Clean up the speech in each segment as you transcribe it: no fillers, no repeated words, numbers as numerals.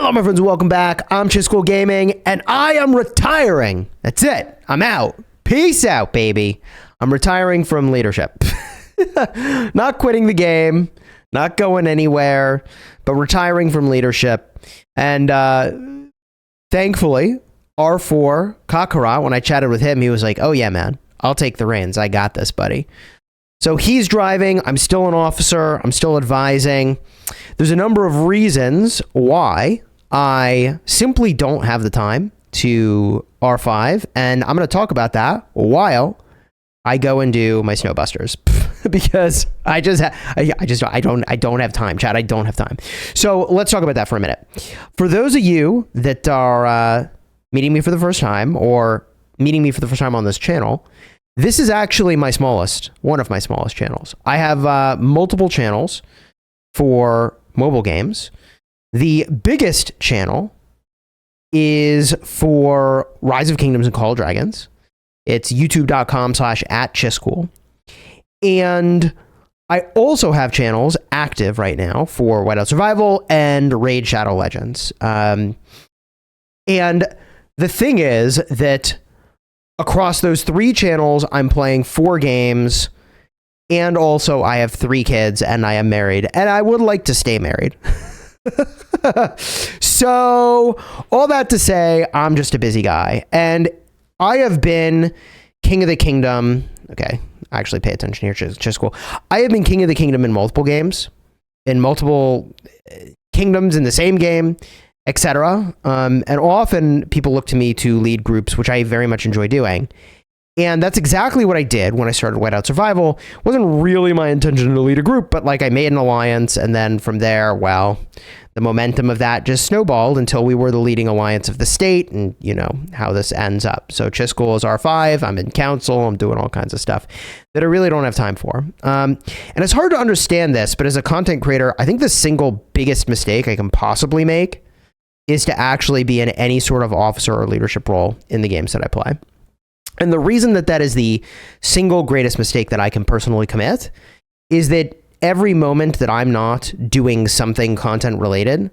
Hello, my friends, and welcome back. I'm Chiscool Gaming, and I am retiring. That's it. I'm out. Peace out, baby. I'm retiring from leadership. Not quitting the game, not going anywhere, but retiring from leadership. And thankfully, R4, Kakara, when I chatted with him, he was like, oh yeah, man, I'll take the reins. I got this, buddy. So he's driving. I'm still an officer. I'm still advising. There's a number of reasons why I simply don't have the time to R5, and I'm going to talk about that while I go and do my snowbusters because I don't have time, Chad. I don't have time. So let's talk about that for a minute. For those of you that are meeting me for the first time or meeting me for the first time on this channel, this is actually one of my smallest channels. I have multiple channels for mobile games. The biggest channel is for Rise of Kingdoms and Call of Dragons. It's youtube.com/@Chiscool. And I also have channels active right now for Whiteout Survival and Raid Shadow Legends. And the thing is that across those three channels, I'm playing 4 games, and also I have 3 kids, and I am married, and I would like to stay married. So, all that to say, I'm just a busy guy, and I have been King of the Kingdom. Okay, actually pay attention here, Chiscool. I have been King of the Kingdom in multiple games, in multiple kingdoms in the same game, etc. And often people look to me to lead groups, which I very much enjoy doing. And that's exactly what I did when I started Whiteout Survival. It wasn't really my intention to lead a group, but like I made an alliance, and then from there, well, the momentum of that just snowballed until we were the leading alliance of the state, and you know how this ends up. So Chiscool is R5, I'm in council, I'm doing all kinds of stuff that I really don't have time for. And it's hard to understand this, but as a content creator, I think the single biggest mistake I can possibly make is to actually be in any sort of officer or leadership role in the games that I play. And the reason that that is the single greatest mistake that I can personally commit is that every moment that I'm not doing something content related,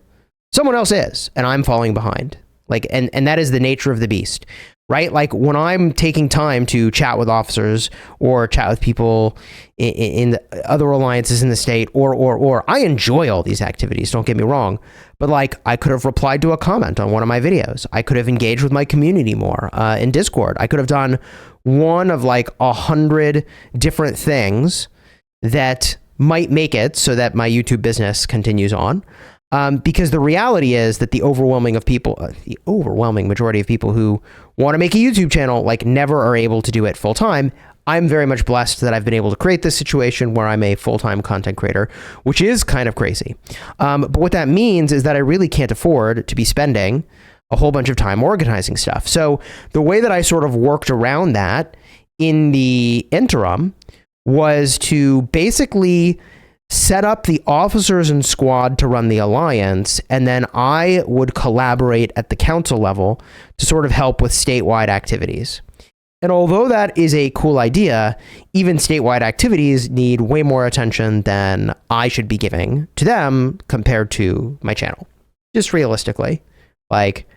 someone else is, and I'm falling behind. Like, and that is the nature of the beast, right? Like when I'm taking time to chat with officers or chat with people in the other alliances in the state, or I enjoy all these activities, don't get me wrong, but like I could have replied to a comment on one of my videos. I could have engaged with my community more in Discord. I could have done one of like 100 different things that might make it so that my YouTube business continues on. Because the reality is that the overwhelming majority of people who want to make a YouTube channel like never are able to do it full time. I'm very much blessed that I've been able to create this situation where I'm a full-time content creator, which is kind of crazy. But what that means is that I really can't afford to be spending a whole bunch of time organizing stuff. So the way that I sort of worked around that in the interim was to basically set up the officers and squad to run the alliance, and then I would collaborate at the council level to sort of help with statewide activities. And although that is a cool idea, even statewide activities need way more attention than I should be giving to them compared to my channel. Just realistically, like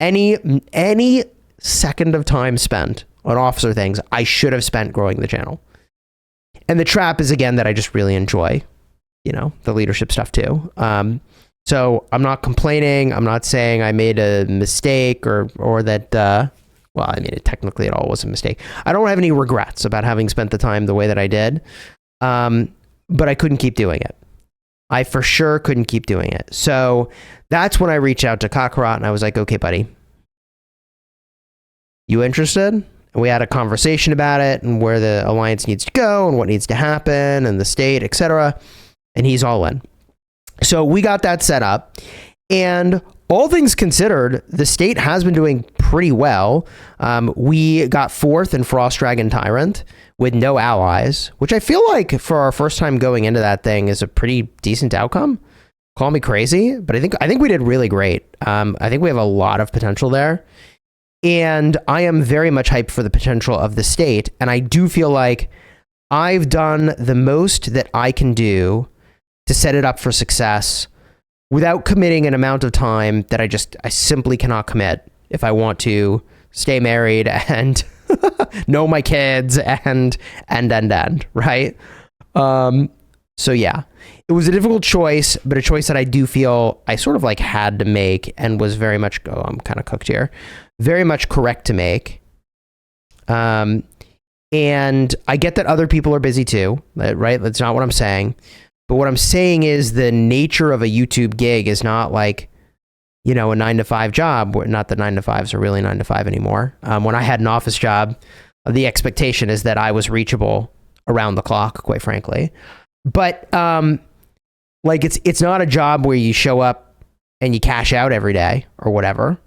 any second of time spent on officer things, I should have spent growing the channel. And the trap is, again, that I just really enjoy, you know, the leadership stuff too. So I'm not complaining. I'm not saying I made a mistake or that, well, I mean, technically it all was a mistake. I don't have any regrets about having spent the time the way that I did. But I couldn't keep doing it. I for sure couldn't keep doing it. So that's when I reached out to Kakarot and I was like, okay, buddy, you interested? And we had a conversation about it and where the alliance needs to go and what needs to happen and the state, etc. And he's all in. So we got that set up, and all things considered, the state has been doing pretty well. We got 4th in Frost Dragon Tyrant with no allies, which I feel like for our first time going into that thing is a pretty decent outcome. Call me crazy, but I think we did really great. I think we have a lot of potential there. And I am very much hyped for the potential of the state. And I do feel like I've done the most that I can do to set it up for success without committing an amount of time that I simply cannot commit if I want to stay married and know my kids and, right? So yeah, it was a difficult choice, but a choice that I do feel I sort of like had to make and was very much, I'm kind of cooked here, very much correct to make. And I get that other people are busy too, right? That's not what I'm saying. But what I'm saying is the nature of a YouTube gig is not like, a 9-to-5 job. Not that 9-to-5s are really 9-to-5 anymore. When I had an office job, the expectation is that I was reachable around the clock, quite frankly. But like it's not a job where you show up and you cash out every day or whatever.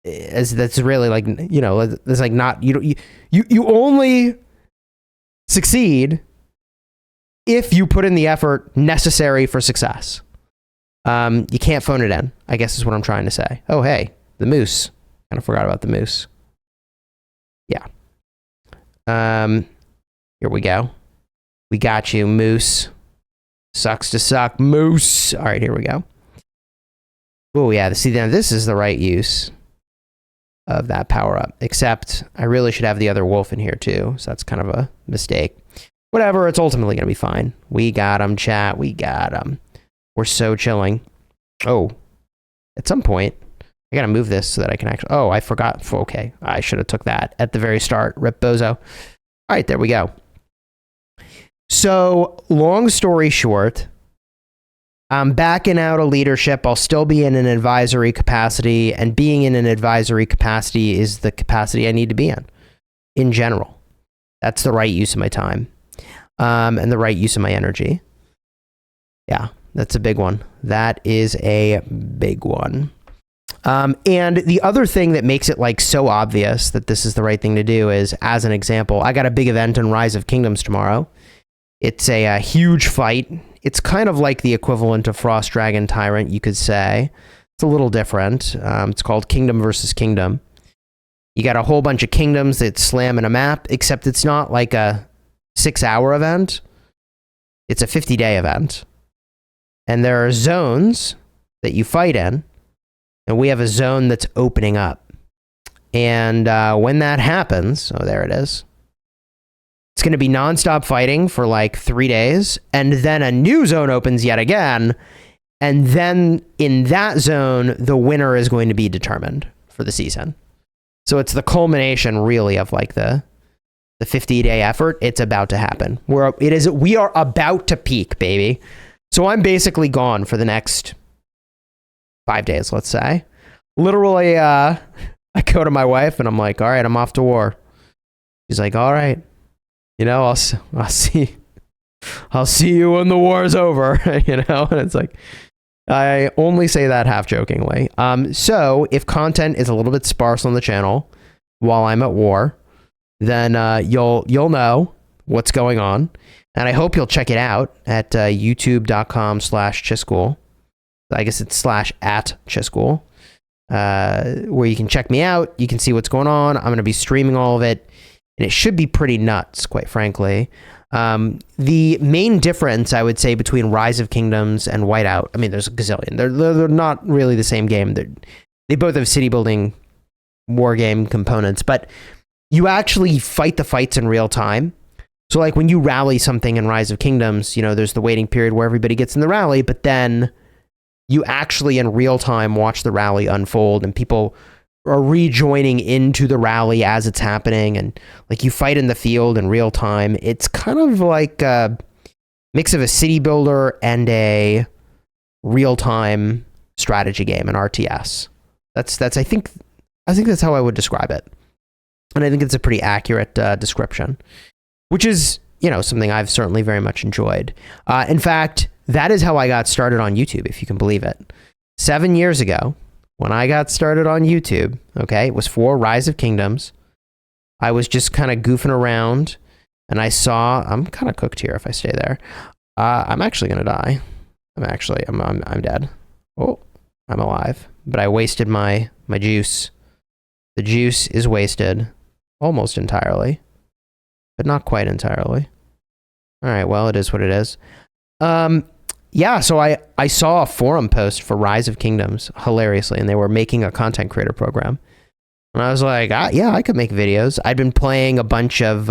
That's really like, there's like not, you only succeed if you put in the effort necessary for success. You can't phone it in, I guess is what I'm trying to say. Oh, hey, the moose. Kind of forgot about the moose. Yeah. Here we go. We got you, moose. Sucks to suck, moose. All right, here we go. Oh, yeah. See, now this is the right use of that power up, except I really should have the other wolf in here too. So that's kind of a mistake. Whatever, it's ultimately going to be fine. We got him, chat. We got him. We're so chilling. Oh, at some point, I got to move this so that I can actually... Oh, I forgot. Okay, I should have took that at the very start. Rip bozo. All right, there we go. So, long story short, I'm backing out of leadership. I'll still be in an advisory capacity, and being in an advisory capacity is the capacity I need to be in general. That's the right use of my time. And the right use of my energy. Yeah, that's a big one. That is a big one. And the other thing that makes it like so obvious that this is the right thing to do is, as an example, I got a big event in Rise of Kingdoms tomorrow. It's a huge fight. It's kind of like the equivalent of Frost Dragon Tyrant, you could say. It's a little different. It's called Kingdom versus Kingdom. You got a whole bunch of kingdoms that slam in a map, except it's not like a 6-hour event. It's a 50-day event. And there are zones that you fight in, and we have a zone that's opening up. And when that happens, oh, there it is. It's going to be nonstop fighting for like 3 days, and then a new zone opens yet again, and then in that zone, the winner is going to be determined for the season. So it's the culmination, really, of like the 50-day effort. It's about to happen. We are about to peak, baby. So I'm basically gone for the next 5 days, let's say. Literally, I go to my wife and I'm like, all right, I'm off to war. She's like, all right, I'll see you when the war's over, and it's like, I only say that half jokingly. So if content is a little bit sparse on the channel while I'm at war, then you'll know what's going on. And I hope you'll check it out at youtube.com/Chiscool. I guess it's /@Chiscool, where you can check me out. You can see what's going on. I'm going to be streaming all of it, and it should be pretty nuts, quite frankly. The main difference, I would say, between Rise of Kingdoms and Whiteout, I mean, there's a gazillion. They're not really the same game. They both have city building war game components, but you actually fight the fights in real time. So like when you rally something in Rise of Kingdoms, there's the waiting period where everybody gets in the rally, but then you actually in real time watch the rally unfold, and people are rejoining into the rally as it's happening, and like you fight in the field in real time. It's kind of like a mix of a city builder and a real-time strategy game, an RTS. That's I think that's how I would describe it. And I think it's a pretty accurate description, which is, something I've certainly very much enjoyed. In fact, that is how I got started on YouTube, if you can believe it. 7 years ago, when I got started on YouTube, okay, it was for Rise of Kingdoms. I was just kind of goofing around, and I'm kind of cooked here if I stay there. I'm actually going to die. I'm dead. Oh, I'm alive. But I wasted my juice. The juice is wasted almost entirely, but not quite entirely. All right, well, it is what it is. yeah, so I saw a forum post for Rise of Kingdoms, hilariously, and they were making a content creator program. And I was like, yeah, I could make videos. I'd been playing a bunch of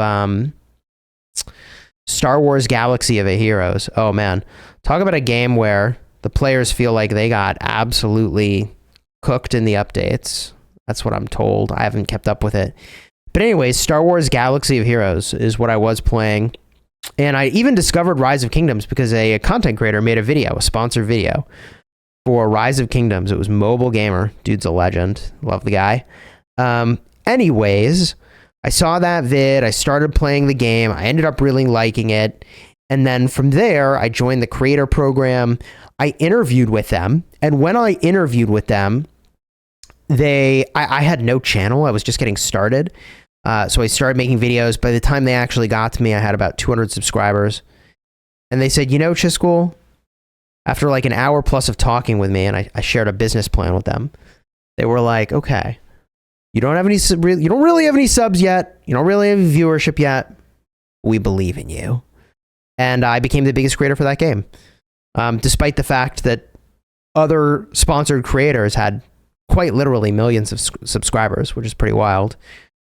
Star Wars Galaxy of Heroes. Oh, man. Talk about a game where the players feel like they got absolutely cooked in the updates. That's what I'm told. I haven't kept up with it. But anyways, Star Wars Galaxy of Heroes is what I was playing. And I even discovered Rise of Kingdoms because a content creator made a video, a sponsored video for Rise of Kingdoms. It was Mobile Gamer. Dude's a legend. Love the guy. Anyways, I saw that vid. I started playing the game. I ended up really liking it. And then from there, I joined the creator program. I interviewed with them. And when I interviewed with them, I had no channel. I was just getting started. So I started making videos. By the time they actually got to me, I had about 200 subscribers. And they said, you know, Chiscool, after like an hour plus of talking with me, and I shared a business plan with them, they were like, okay, you don't really have any subs yet. You don't really have viewership yet. We believe in you. And I became the biggest creator for that game. Despite the fact that other sponsored creators had quite literally millions of subscribers, which is pretty wild.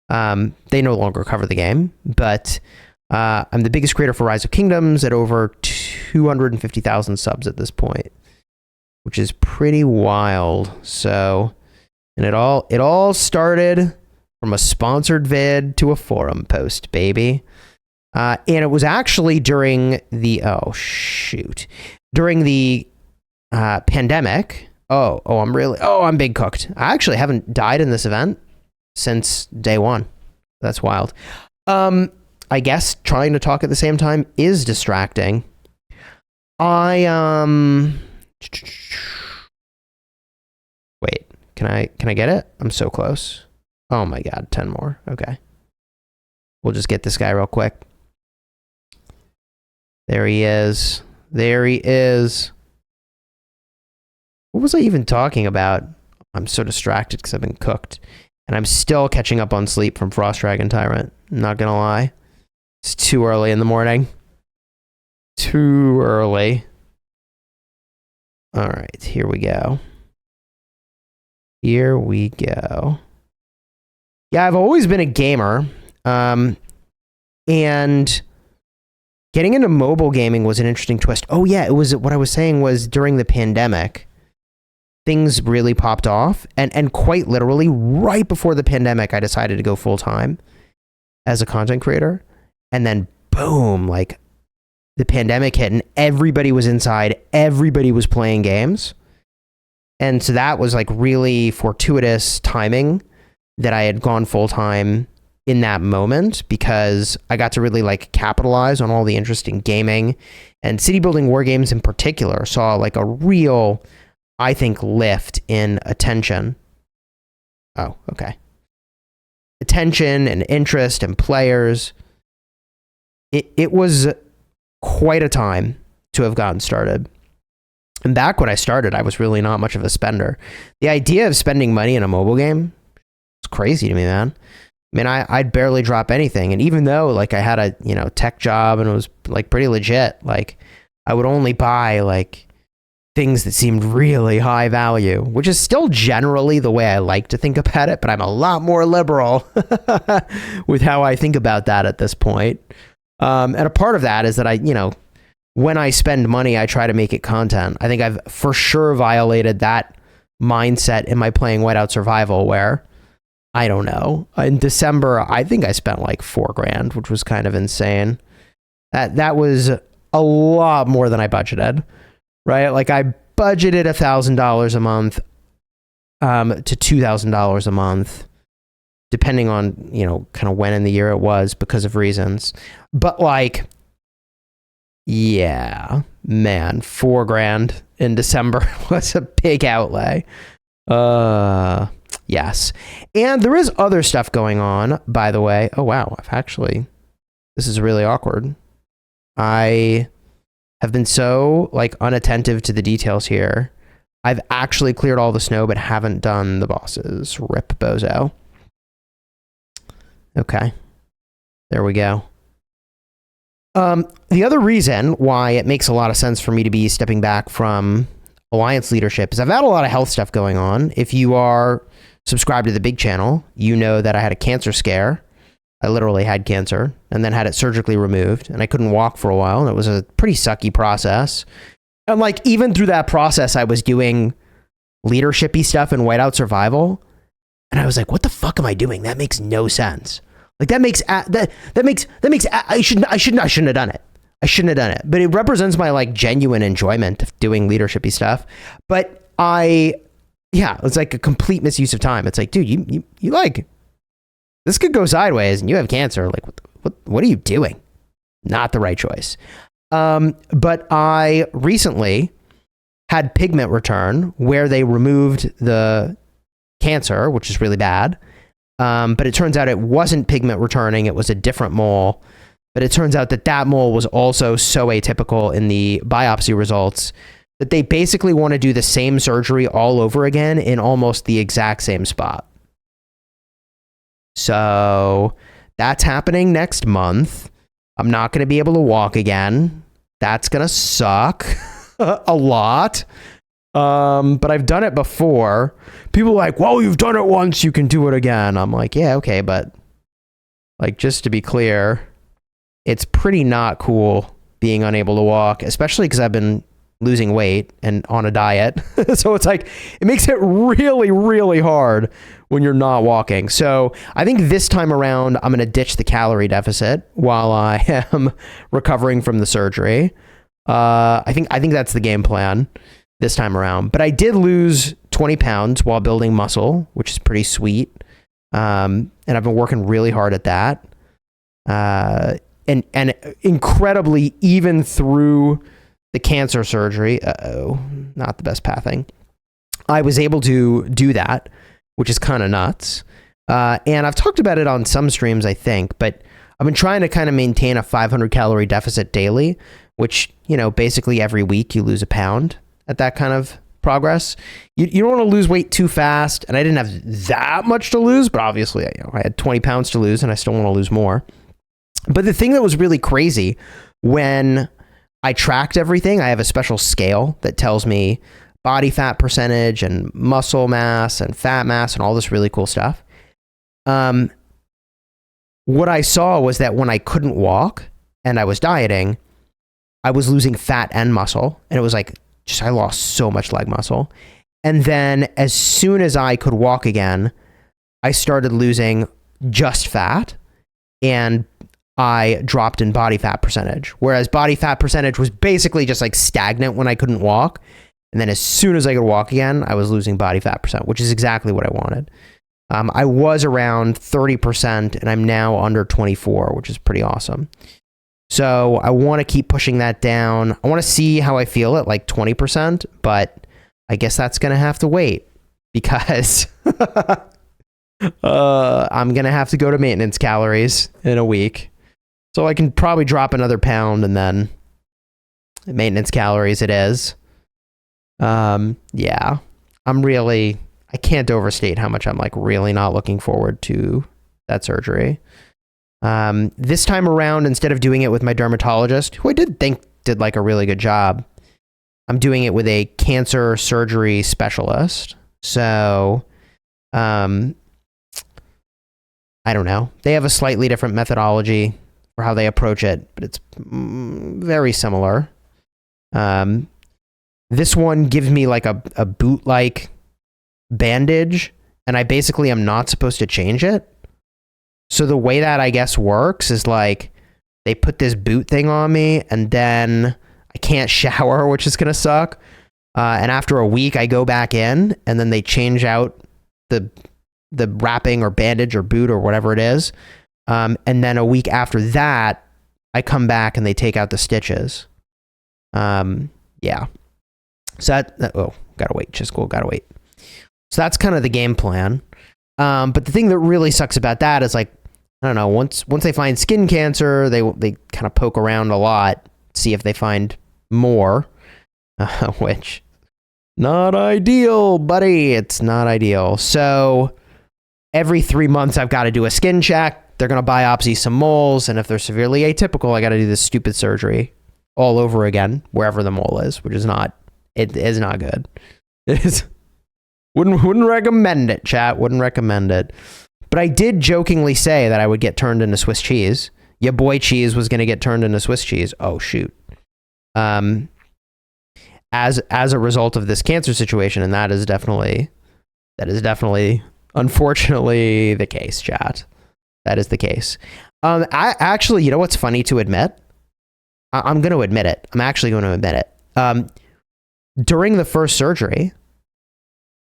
They no longer cover the game, but I'm the biggest creator for Rise of Kingdoms at over 250,000 subs at this point, which is pretty wild. So, and it all started from a sponsored vid to a forum post, baby. And it was actually during the pandemic. I'm big cooked. I actually haven't died in this event since day one. That's wild. I guess trying to talk at the same time is distracting. Wait, can I get it? I'm so close. Oh my god, 10 more. Okay. We'll just get this guy real quick. There he is. There he is. What was I even talking about? I'm so distracted because I've been cooked. And I'm still catching up on sleep from Frost Dragon Tyrant. Not gonna lie. It's too early in the morning. Too early. Alright, here we go. Here we go. Yeah, I've always been a gamer. And getting into mobile gaming was an interesting twist. Oh yeah, it was what I was saying was during the pandemic, things really popped off. And quite literally, right before the pandemic, I decided to go full time as a content creator. And then boom, like the pandemic hit and everybody was inside. Everybody was playing games. And so that was like really fortuitous timing that I had gone full time in that moment, because I got to really like capitalize on all the interesting gaming, and city building war games in particular saw like a real, I think, lift in attention. Oh, okay. Attention and interest and players. It was quite a time to have gotten started. And back when I started, I was really not much of a spender. The idea of spending money in a mobile game was crazy to me, man. I mean, I'd barely drop anything. And even though like I had a, tech job and it was like pretty legit, like I would only buy like things that seemed really high value, which is still generally the way I like to think about it, but I'm a lot more liberal with how I think about that at this point. And a part of that is that when I spend money, I try to make it content. I think I've for sure violated that mindset in my playing Whiteout Survival, where I don't know. In December, I think I spent like $4,000, which was kind of insane. That was a lot more than I budgeted, right? Like I budgeted $1,000 a month to $2,000 a month, depending on, kind of when in the year it was because of reasons. But like, yeah, man, $4,000 in December was a big outlay. Yes. And there is other stuff going on, by the way. Oh, wow. This is really awkward. I have been so like unattentive to the details here. I've actually cleared all the snow, but haven't done the bosses. Rip bozo. Okay. There we go. The other reason why it makes a lot of sense for me to be stepping back from Alliance leadership is I've had a lot of health stuff going on. If you are subscribed to the big channel, you know that I had a cancer scare. I literally had cancer and then had it surgically removed, and I couldn't walk for a while, and it was a pretty sucky process. And like, even through that process, I was doing leadershipy stuff in Whiteout Survival, and I was like, what the fuck am I doing? That makes no sense. Like, that makes I shouldn't have done it. I shouldn't have done it. But it represents my like genuine enjoyment of doing leadershipy stuff. But it's like a complete misuse of time. It's like, dude, you like, this could go sideways and you have cancer. Like, what are you doing? Not the right choice. But I recently had pigment return where they removed the cancer, which is really bad. But it turns out it wasn't pigment returning. It was a different mole. But it turns out that mole was also so atypical in the biopsy results that they basically want to do the same surgery all over again in almost the exact same spot. So that's happening next month. I'm not going to be able to walk again. That's going to suck a lot. But I've done it before. People are like, well, you've done it once, you can do it again. I'm like, yeah, okay, but like, just to be clear, it's pretty not cool being unable to walk, especially because I've been losing weight and on a diet. So it's like, it makes it really, really hard when you're not walking. So I think this time around, I'm going to ditch the calorie deficit while I am recovering from the surgery. I think that's the game plan this time around. But I did lose 20 pounds while building muscle, which is pretty sweet. And I've been working really hard at that. And incredibly, even through the cancer surgery, not the best pathing, I was able to do that, which is kind of nuts. And I've talked about it on some streams, I think, but I've been trying to kind of maintain a 500 calorie deficit daily, which, you know, basically every week you lose a pound at that kind of progress. You don't want to lose weight too fast. And I didn't have that much to lose, but obviously, I had 20 pounds to lose and I still want to lose more. But the thing that was really crazy, when I tracked everything, I have a special scale that tells me body fat percentage and muscle mass and fat mass and all this really cool stuff. What I saw was that when I couldn't walk and I was dieting, I was losing fat and muscle. And it was like, I lost so much leg muscle. And then as soon as I could walk again, I started losing just fat, and I dropped in body fat percentage, whereas body fat percentage was basically just like stagnant when I couldn't walk. And then as soon as I could walk again, I was losing body fat percent, which is exactly what I wanted. I was around 30% and I'm now under 24, which is pretty awesome. So I want to keep pushing that down. I want to see how I feel at like 20%, but I guess that's going to have to wait because I'm going to have to go to maintenance calories in a week. So I can probably drop another pound and then maintenance calories it is. Yeah, I can't overstate how much I'm like really not looking forward to that surgery. This time around, instead of doing it with my dermatologist, who I did think did like a really good job, I'm doing it with a cancer surgery specialist. So, I don't know. They have a slightly different methodology for how they approach it, but it's very similar. This one gives me like a boot-like bandage, and I basically am not supposed to change it. So the way that I guess works is like they put this boot thing on me, and then I can't shower, which is gonna suck. And after a week, I go back in, and then they change out the wrapping or bandage or boot or whatever it is. And then a week after that, I come back and they take out the stitches. Yeah. So gotta wait. Just cool. Gotta wait. So that's kind of the game plan. But the thing that really sucks about that is like, I don't know, once they find skin cancer, they kind of poke around a lot, see if they find more, which not ideal, buddy. It's not ideal. So every 3 months, I've got to do a skin check. they're going to biopsy some moles, and if they're severely atypical, I got to do this stupid surgery all over again, wherever the mole is, which is not, it is not good. It is, wouldn't recommend it, chat, wouldn't recommend it. But I did jokingly say that I would get turned into Swiss cheese. Your boy cheese was going to get turned into Swiss cheese. Oh, shoot. As a result of this cancer situation, and that is definitely, unfortunately, the case, chat. That is the case. I actually, you know what's funny to admit? I'm going to admit it. I'm actually going to admit it. During the first surgery,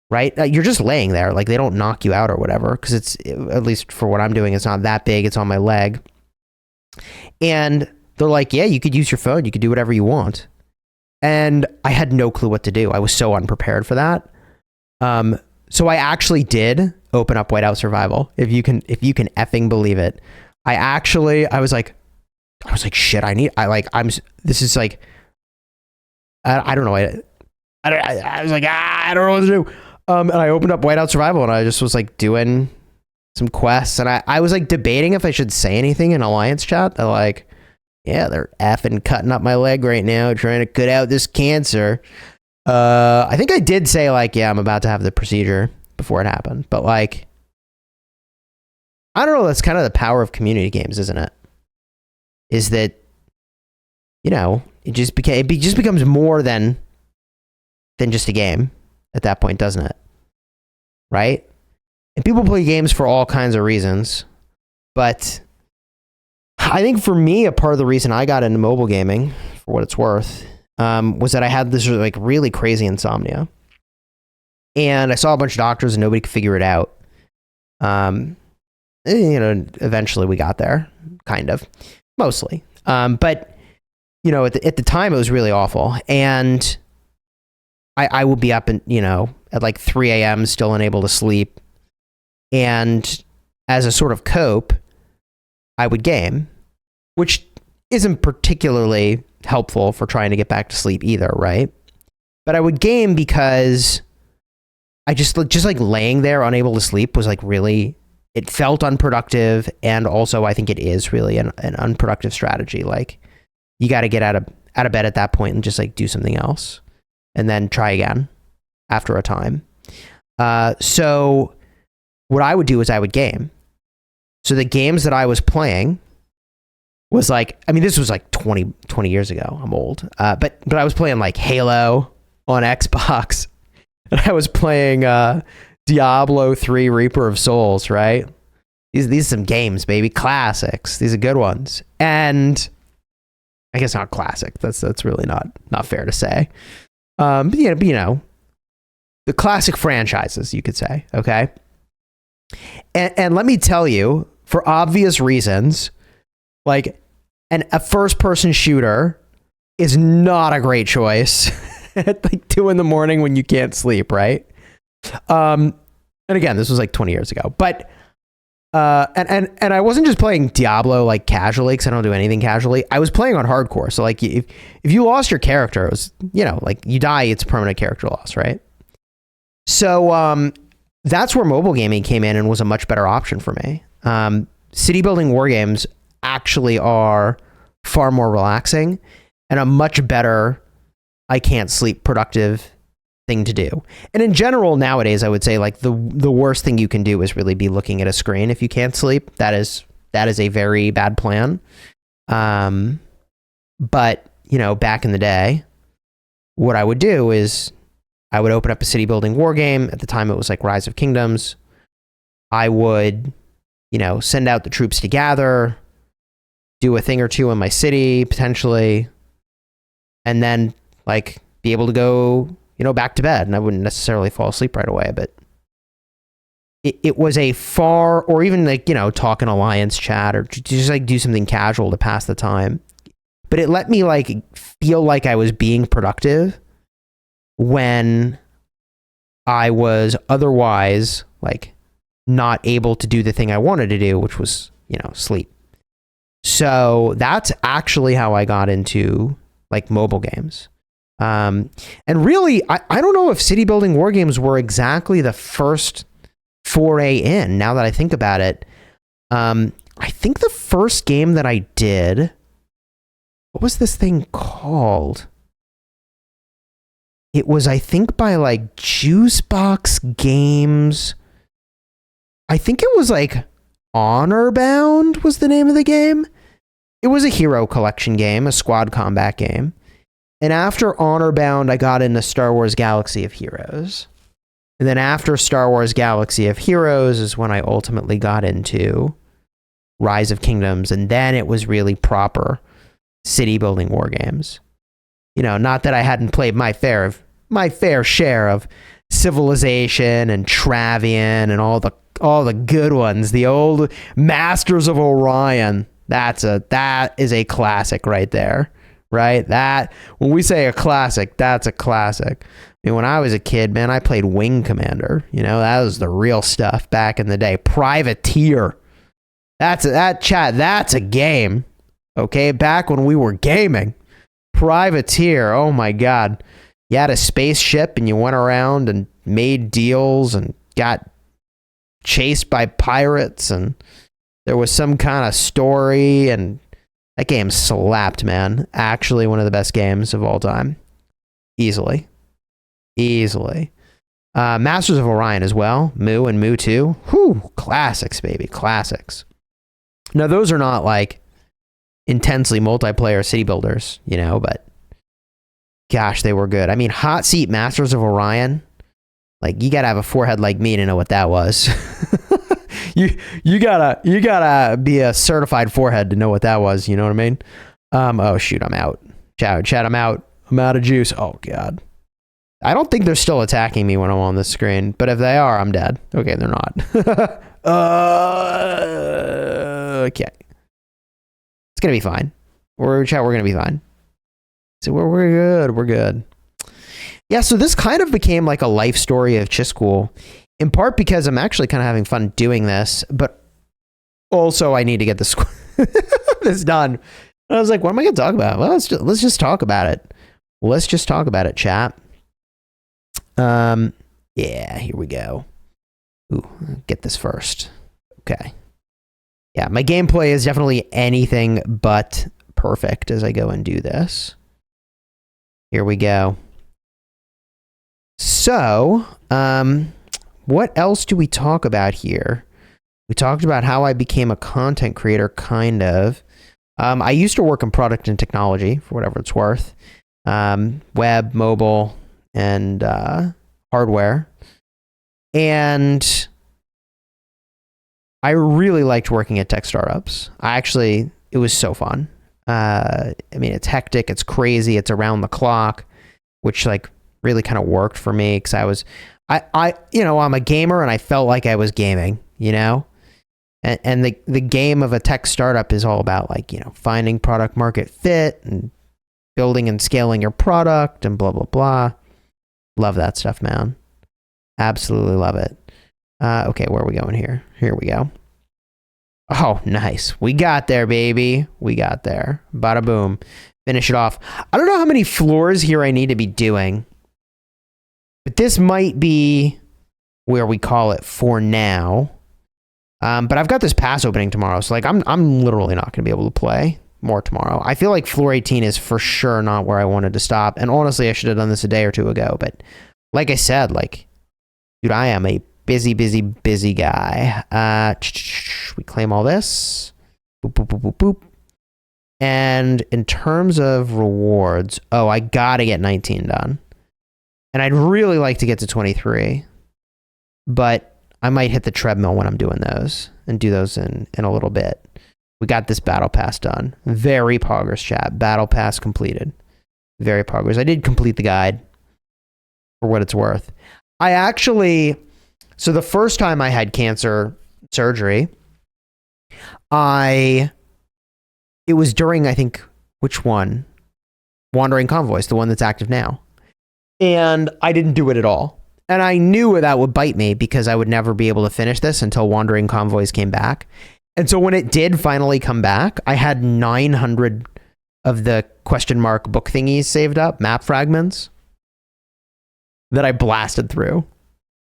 right? You're just laying there. Like, they don't knock you out or whatever, because it's, at least for what I'm doing, it's not that big. It's on my leg. And they're like, yeah, you could use your phone. You could do whatever you want. And I had no clue what to do. I was so unprepared for that. So I actually did open up Whiteout Survival. If you can effing believe it. I was like, shit, this is like, I don't know. I was like, I don't know what to do. And I opened up Whiteout Survival, and I just was like doing some quests, and I was like debating if I should say anything in Alliance chat. They're like, yeah, they're effing cutting up my leg right now, trying to cut out this cancer. I think I did say, like, yeah, I'm about to have the procedure before it happened, but like, I don't know. That's kind of the power of community games, isn't it? Is that, you know, it just becomes more than just a game at that point, doesn't it? Right? And people play games for all kinds of reasons, but I think for me, a part of the reason I got into mobile gaming, for what it's worth, was that I had this like really crazy insomnia, and I saw a bunch of doctors and nobody could figure it out. You know, eventually we got there, kind of, mostly. But you know, at the time it was really awful, and I would be up and, you know, at like 3 a.m. still unable to sleep, and as a sort of cope, I would game, which isn't particularly helpful for trying to get back to sleep either, right? But I would game because I just like laying there unable to sleep was like really, it felt unproductive, and also I think it is really an unproductive strategy. Like, you got to get out of bed at that point and just like do something else, and then try again after a time. So what I would do is I would game. So the games that I was playing was like, I mean, this was like 20 years ago. I'm old. But I was playing like Halo on Xbox, and I was playing Diablo 3 Reaper of Souls, right? These are some games, baby. Classics. These are good ones. And I guess not classic. That's really not fair to say. But you know, the classic franchises, you could say, okay? And let me tell you, for obvious reasons, like a first-person shooter is not a great choice at like 2 a.m. when you can't sleep, right? And again, this was like 20 years ago, but and I wasn't just playing Diablo like casually, because I don't do anything casually. I was playing on hardcore, so like if you lost your character, it was, you know, like you die, it's permanent character loss, right? So that's where mobile gaming came in and was a much better option for me. City building war games actually are far more relaxing and a much better, I can't sleep, productive thing to do. And in general, nowadays, I would say like the worst thing you can do is really be looking at a screen if you can't sleep. That is a very bad plan. But you know, back in the day, what I would do is I would open up a city building war game. At the time, it was like Rise of Kingdoms. I would, you know, send out the troops to gather, do a thing or two in my city, potentially, and then like be able to go, you know, back to bed. And I wouldn't necessarily fall asleep right away, but it was a far, or even like, you know, talk in Alliance chat or just like do something casual to pass the time. But it let me like feel like I was being productive when I was otherwise like not able to do the thing I wanted to do, which was, you know, sleep. So that's actually how I got into like mobile games. And really, I don't know if city building war games were exactly the first foray in, now that I think about it. I think the first game that I did, what was this thing called? It was, I think, by like Juicebox Games. I think it was like Honor Bound was the name of the game. It was a hero collection game, a squad combat game. And after Honor Bound, I got into Star Wars Galaxy of Heroes. And then after Star Wars Galaxy of Heroes is when I ultimately got into Rise of Kingdoms. And then it was really proper city building war games. You know, not that I hadn't played my fair share of Civilization and Travian and all the good ones. The old Masters of Orion. That is a classic right there. Right? That, when we say a classic, that's a classic. I mean, when I was a kid, man, I played Wing Commander. You know, that was the real stuff back in the day. Privateer. That's a game. Okay, back when we were gaming. Privateer. Oh my God. You had a spaceship and you went around and made deals and got chased by pirates and there was some kind of story, and that game slapped, man. Actually, one of the best games of all time. Easily. Masters of Orion as well. Mu and Mu 2. Whew, classics, baby. Classics. Now, those are not like intensely multiplayer city builders, you know, but gosh, they were good. I mean, Hot Seat Masters of Orion. Like, you gotta have a forehead like me to know what that was. You gotta be a certified forehead to know what that was. You know what I mean? Oh shoot, I'm out. Chat, I'm out. I'm out of juice. Oh God. I don't think they're still attacking me when I'm on this screen, but if they are, I'm dead. Okay, they're not. Okay. It's gonna be fine. We're gonna be fine. So we're good. Yeah, so this kind of became like a life story of Chiscool. In part because I'm actually kind of having fun doing this, but also I need to get this this done. And I was like, what am I going to talk about? Well, let's just talk about it. Let's just talk about it, chat. Yeah, here we go. Ooh, get this first. Okay. Yeah, my gameplay is definitely anything but perfect as I go and do this. Here we go. So, what else do we talk about here? We talked about how I became a content creator, kind of. I used to work in product and technology, for whatever it's worth. Web, mobile, and hardware. And I really liked working at tech startups. It was so fun. I mean, it's hectic, it's crazy, it's around the clock, which like really kind of worked for me because I'm a gamer and I felt like I was gaming, you know? And the game of a tech startup is all about like, you know, finding product market fit and building and scaling your product and blah, blah, blah. Love that stuff, man. Absolutely love it. Okay, where are we going here? Here we go. Oh, nice. We got there, baby. We got there. Bada boom. Finish it off. I don't know how many floors here I need to be doing. But this might be where we call it for now. But I've got this pass opening tomorrow, so like I'm literally not going to be able to play more tomorrow. I feel like floor 18 is for sure not where I wanted to stop. And honestly, I should have done this a day or two ago. But like I said, like, dude, I am a busy guy. We claim all this. Boop, boop, boop, boop, boop. And in terms of rewards, I gotta get 19 done. And I'd really like to get to 23. But I might hit the treadmill when I'm doing those and do those in a little bit. We got this battle pass done. Very poggers, chat. Battle pass completed. Very poggers. I did complete the guide for what it's worth. So the first time I had cancer surgery, it was during, I think, which one? Wandering Convoys, the one that's active now. And I didn't do it at all. And I knew that would bite me because I would never be able to finish this until Wandering Convoys came back. And so when it did finally come back, I had 900 of the question mark book thingies saved up, map fragments, that I blasted through.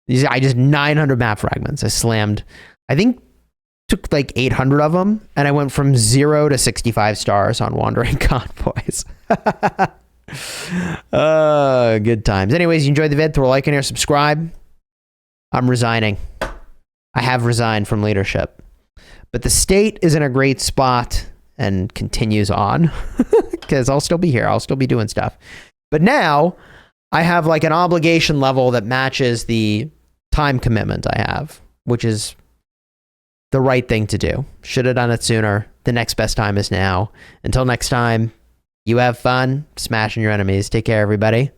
900 map fragments. I slammed, I think took like 800 of them, and I went from 0 to 65 stars on Wandering Convoys. Good times. Anyways, you enjoyed the vid, throw a like in here, subscribe. I'm resigning. I have resigned from leadership. But the state is in a great spot and continues on because I'll still be here. I'll still be doing stuff. But now I have like an obligation level that matches the time commitment I have, which is the right thing to do. Should have done it sooner. The next best time is now. Until next time, you have fun smashing your enemies. Take care, everybody.